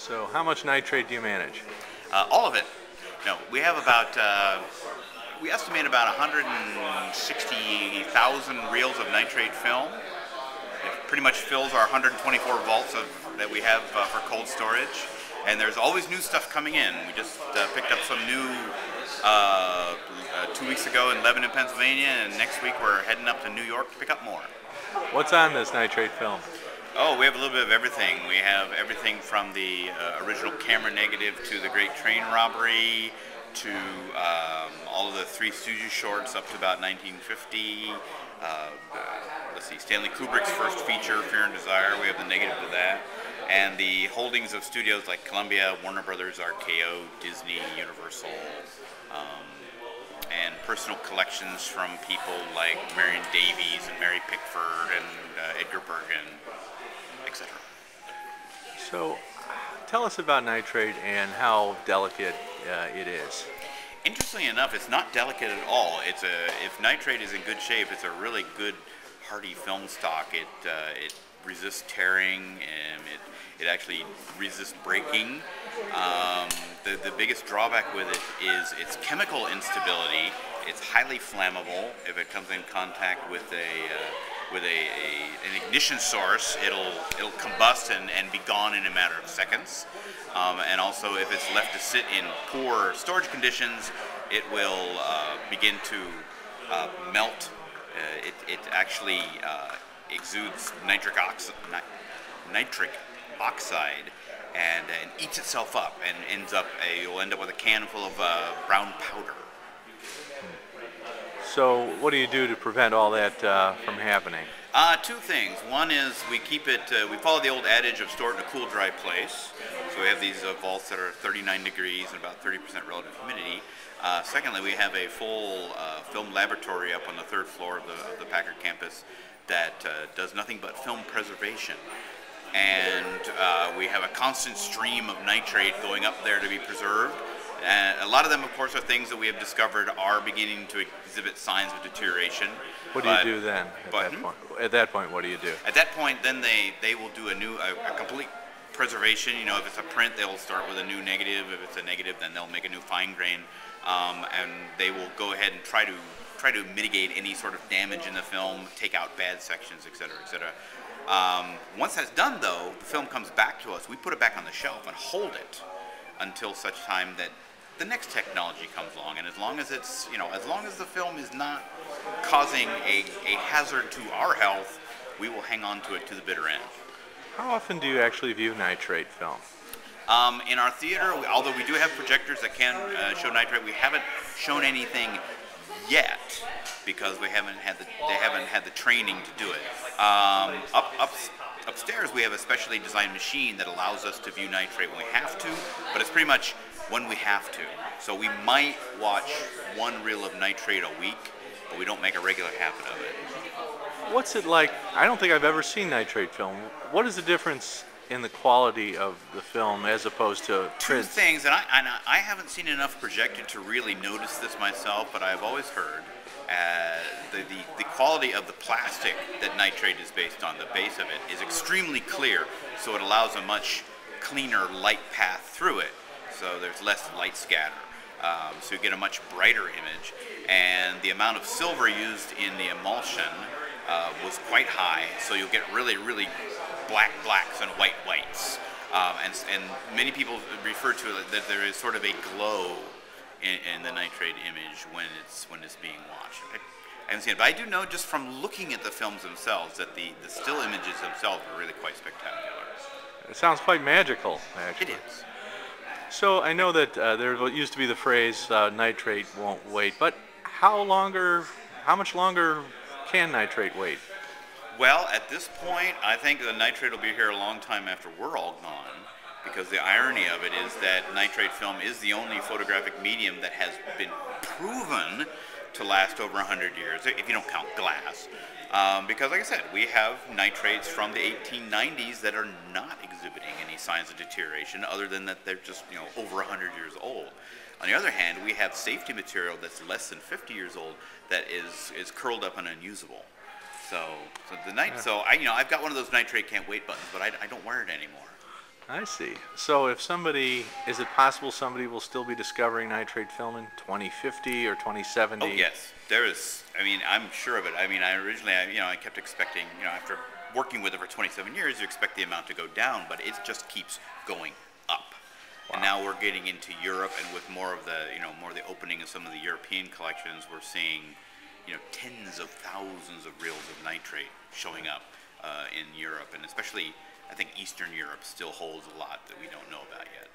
So how much nitrate do you manage? All of it. No, we have about, we estimate about 160,000 reels of nitrate film. It pretty much fills our 124 vaults that we have for cold storage. And there's always new stuff coming in. We just picked up some new 2 weeks ago in Lebanon, Pennsylvania, and next week we're heading up to New York to pick up more. What's on this nitrate film? Oh, we have a little bit of everything. We have everything from the original camera negative to the Great Train Robbery to all of the Three Stooges shorts up to about 1950. Let's see, Stanley Kubrick's first feature, Fear and Desire. We have the negative to that. And the holdings of studios like Columbia, Warner Brothers, RKO, Disney, Universal, and personal collections from people like Marion Davies and Mary Pickford and Edgar Bergen, etc. So tell us about nitrate and how delicate it is. Interestingly enough, it's not delicate at all. If nitrate is in good shape, it's a really good, hardy film stock. It resists tearing, and it actually resists breaking. The biggest drawback with it is its chemical instability. It's highly flammable. If it comes in contact with an ignition source, it'll combust and be gone in a matter of seconds. And also, if it's left to sit in poor storage conditions, it will begin to melt. It actually exudes nitric oxide and eats itself up and you'll end up with a can full of brown powder. So what do you do to prevent all that from happening? Two things. One is we keep it, we follow the old adage of store it in a cool, dry place. So we have these vaults that are 39 degrees and about 30% relative humidity. Secondly, we have a full film laboratory up on the third floor of the Packard campus that does nothing but film preservation. And we have a constant stream of nitrate going up there to be preserved. And a lot of them, of course, are things that we have discovered are beginning to exhibit signs of deterioration. What do you do then at that point? What do you do? At that point, then they will do a complete preservation. You know, if it's a print, they'll start with a new negative. If it's a negative, then they'll make a new fine grain, and they will go ahead and try to mitigate any sort of damage in the film, take out bad sections, etc., etc. Once that's done, though, the film comes back to us. We put it back on the shelf and hold it until such time that the next technology comes along. And as long as it's, as long as the film is not causing a hazard to our health, we will hang on to it to the bitter end. How often do you actually view nitrate film? In our theater, although we do have projectors that can show nitrate, we haven't shown anything yet because they haven't had the training to do it. Upstairs, we have a specially designed machine that allows us to view nitrate when we have to, but it's pretty much when we have to. So we might watch one reel of nitrate a week, but we don't make a regular habit of it. What's it like? I don't think I've ever seen nitrate film. What is the difference in the quality of the film as opposed to print? Two things, and I haven't seen enough projected to really notice this myself, but I've always heard the quality of the plastic that nitrate is based on, the base of it, is extremely clear, so it allows a much cleaner light path through it, so there's less light scatter. So you get a much brighter image, and the amount of silver used in the emulsion was quite high, so you'll get really, really black blacks and white whites. And many people refer to it that there is sort of a glow in the nitrate image when it's being watched. I haven't seen it, but I do know just from looking at the films themselves that the still images themselves are really quite spectacular. It sounds quite magical, actually. It is. So I know that there used to be the phrase nitrate won't wait, but how much longer can nitrate wait? Well, at this point, I think the nitrate will be here a long time after we're all gone, because the irony of it is that nitrate film is the only photographic medium that has been proven to last over 100 years, if you don't count glass. Because, like I said, we have nitrates from the 1890s that are not exhibiting any signs of deterioration, other than that they're just over 100 years old. On the other hand, we have safety material that's less than 50 years old that is curled up and unusable. So I've got one of those nitrate can't wait buttons, but I don't wear it anymore. I see. So if somebody, is it possible somebody will still be discovering nitrate film in 2050 or Oh 2070? yes, there is. I mean, I'm sure of it. I mean, I originally, I kept expecting, after working with it for 27 years, you expect the amount to go down, but it just keeps going up. And Wow. now we're getting into Europe, and with more of the, more of the opening of some of the European collections, we're seeing, tens of thousands of reels of nitrate showing up in Europe, and especially, I think Eastern Europe still holds a lot that we don't know about yet.